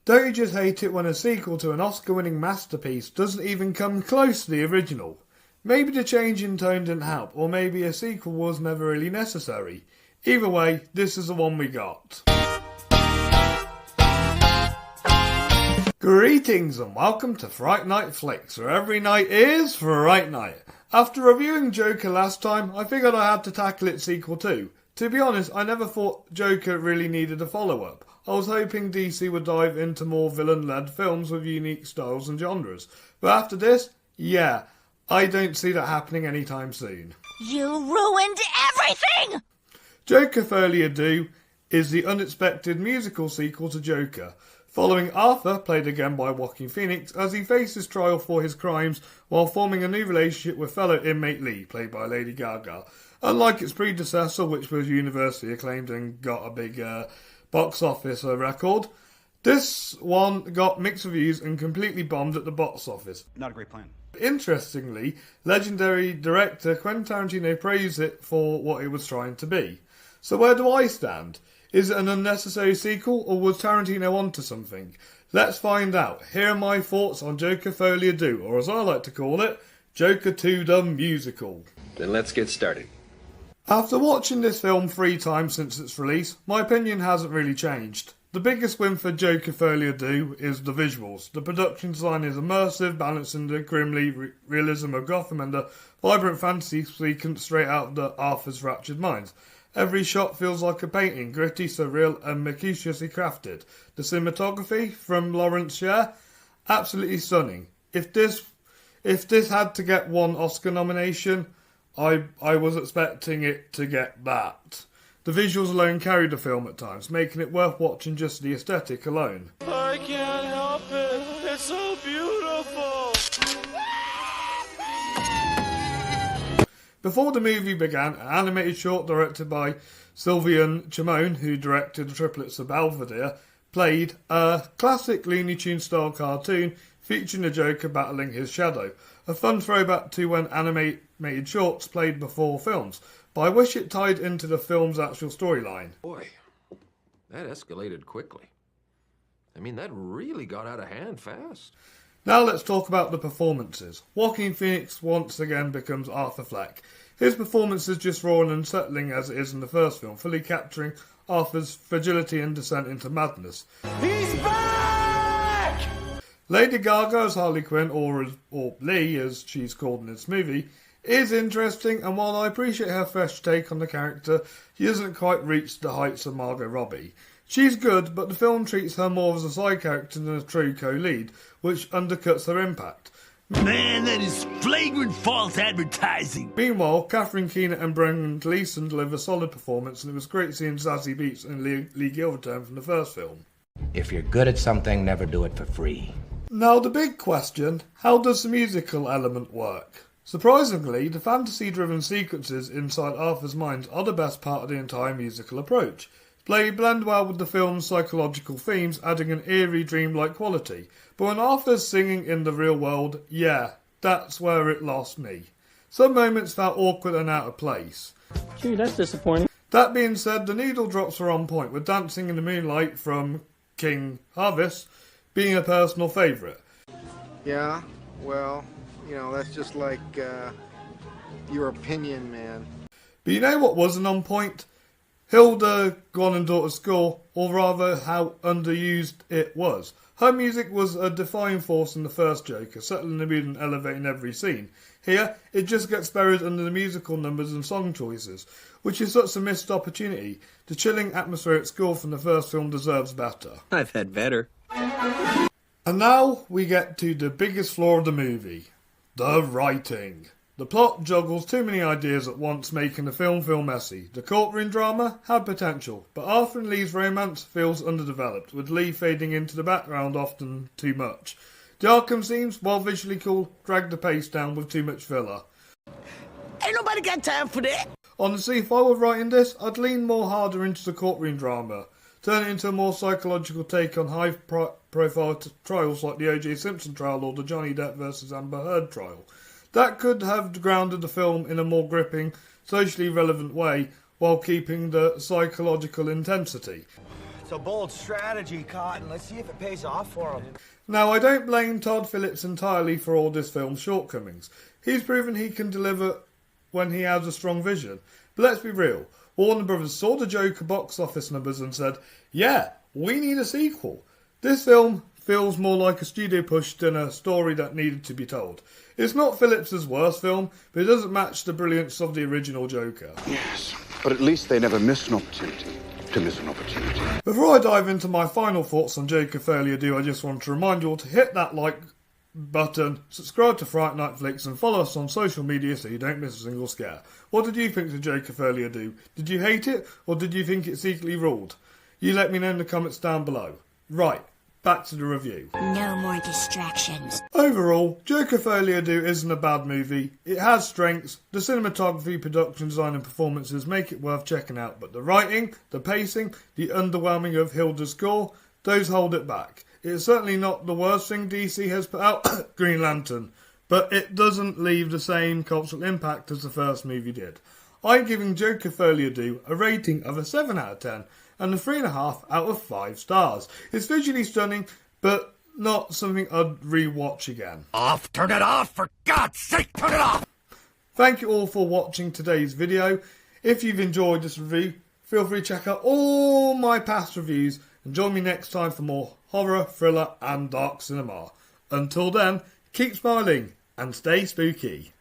Don't you just hate it when a sequel to an Oscar-winning masterpiece doesn't even come close to the original? Maybe the change in tone didn't help, or maybe a sequel was never really necessary. Either way, this is the one we got. Greetings and welcome to Fright Night Flix, where every night is Fright Night. After reviewing Joker last time, I figured I had to tackle its sequel too. To be honest, I never thought Joker really needed a follow-up. I was hoping DC would dive into more villain-led films with unique styles and genres. But after this, yeah, I don't see that happening anytime soon. You ruined everything! Joker Folie is the unexpected musical sequel to Joker, following Arthur, played again by Joaquin Phoenix, as he faces trial for his crimes while forming a new relationship with fellow inmate Lee, played by Lady Gaga. Unlike its predecessor, which was universally acclaimed and got a big box office record, this one got mixed reviews and completely bombed at the box office. Not a great plan. Interestingly, legendary director Quentin Tarantino praised it for what it was trying to be. So where do I stand? Is it an unnecessary sequel, or was Tarantino onto something? Let's find out. Here are my thoughts on Joker Folie, or as I like to call it, Joker 2 the Musical. Then let's get started. After watching this film 3 times since its release, my opinion hasn't really changed. The biggest win for Joker Folie is the visuals. The production design is immersive, balancing the grimly realism of Gotham and the vibrant fantasy sequence straight out of the Arthur's fractured mind. Every shot feels like a painting, gritty, surreal and meticulously crafted. The cinematography from Lawrence Sher, absolutely stunning. If this had to get one Oscar nomination, I was expecting it to get that. The visuals alone carry the film at times, making it worth watching just the aesthetic alone. I can't help it. It's so beautiful. Before the movie began, an animated short directed by Sylvain Chimone, who directed the triplets of Belvedere, played a classic Looney Tunes style cartoon featuring the Joker battling his shadow. A fun throwback to when animated shorts played before films, but I wish it tied into the film's actual storyline. Boy, that escalated quickly. I mean, that really got out of hand fast. Now let's talk about the performances. Joaquin Phoenix once again becomes Arthur Fleck. His performance is just raw and unsettling as it is in the first film, fully capturing Arthur's fragility and descent into madness. He's back! Lady Gaga as Harley Quinn, or Lee as she's called in this movie, is interesting, and while I appreciate her fresh take on the character, she hasn't quite reached the heights of Margot Robbie. She's good, but the film treats her more as a side character than a true co-lead, which undercuts her impact. Man, that is flagrant false advertising. Meanwhile, Catherine Keener and Brendan Gleeson deliver a solid performance, and it was great seeing Zazie Beetz and Lee Gilverton from the first film. If you're good at something, never do it for free. Now the big question, how does the musical element work? Surprisingly, the fantasy-driven sequences inside Arthur's mind are the best part of the entire musical approach. They blend well with the film's psychological themes, adding an eerie, dreamlike quality. But when Arthur's singing in the real world, yeah, that's where it lost me. Some moments felt awkward and out of place. Gee, that's disappointing. That being said, the needle drops were on point, with Dancing in the Moonlight from King Harvest being a personal favourite. Yeah, well, you know, that's just like your opinion, man. But you know what wasn't on point? Hilda Granendorf's score, or rather how underused it was. Her music was a defining force in the first Joker, settling the mood and elevating every scene. Here, it just gets buried under the musical numbers and song choices, which is such a missed opportunity. The chilling atmospheric score from the first film deserves better. I've had better. And now we get to the biggest flaw of the movie. The writing. The plot juggles too many ideas at once, making the film feel messy. The courtroom drama had potential, but Arthur and Lee's romance feels underdeveloped, with Lee fading into the background often too much. The Arkham scenes, while visually cool, drag the pace down with too much filler. Ain't nobody got time for that. Honestly, if I were writing this, I'd lean more harder into the courtroom drama, turn it into a more psychological take on high-profile trials like the O.J. Simpson trial or the Johnny Depp versus Amber Heard trial. That could have grounded the film in a more gripping, socially relevant way while keeping the psychological intensity. It's a bold strategy, Cotton. Let's see if it pays off for him. Now, I don't blame Todd Phillips entirely for all this film's shortcomings. He's proven he can deliver when he has a strong vision. But let's be real, Warner Brothers saw the Joker box office numbers and said, yeah, we need a sequel. This film feels more like a studio push than a story that needed to be told. It's not Phillips' worst film, but it doesn't match the brilliance of the original Joker. Yes, but at least they never missed an opportunity to miss an opportunity. Before I dive into my final thoughts on Joker Folie, I just want to remind you all to hit that like button, subscribe to Fright Night Flix, and follow us on social media so you don't miss a single scare. What did you think of Joker Folie? Did you hate it, or did you think it secretly ruled? You let me know in the comments down below. Right, back to the review. No more distractions. Overall, Joker Folie isn't a bad movie. It has strengths. The cinematography, production design and performances make it worth checking out, but the writing, the pacing, the underwhelming of Hilda's score, those hold it back. It's certainly not the worst thing DC has put out, Green Lantern, but it doesn't leave the same cultural impact as the first movie did. I'm giving Joker Folie a rating of a 7 out of 10 and a 3.5 out of 5 stars. It's visually stunning, but not something I'd re-watch again. Off! Turn it off! For God's sake, turn it off! Thank you all for watching today's video. If you've enjoyed this review, feel free to check out all my past reviews and join me next time for more horror, thriller and dark cinema. Until then, keep smiling and stay spooky.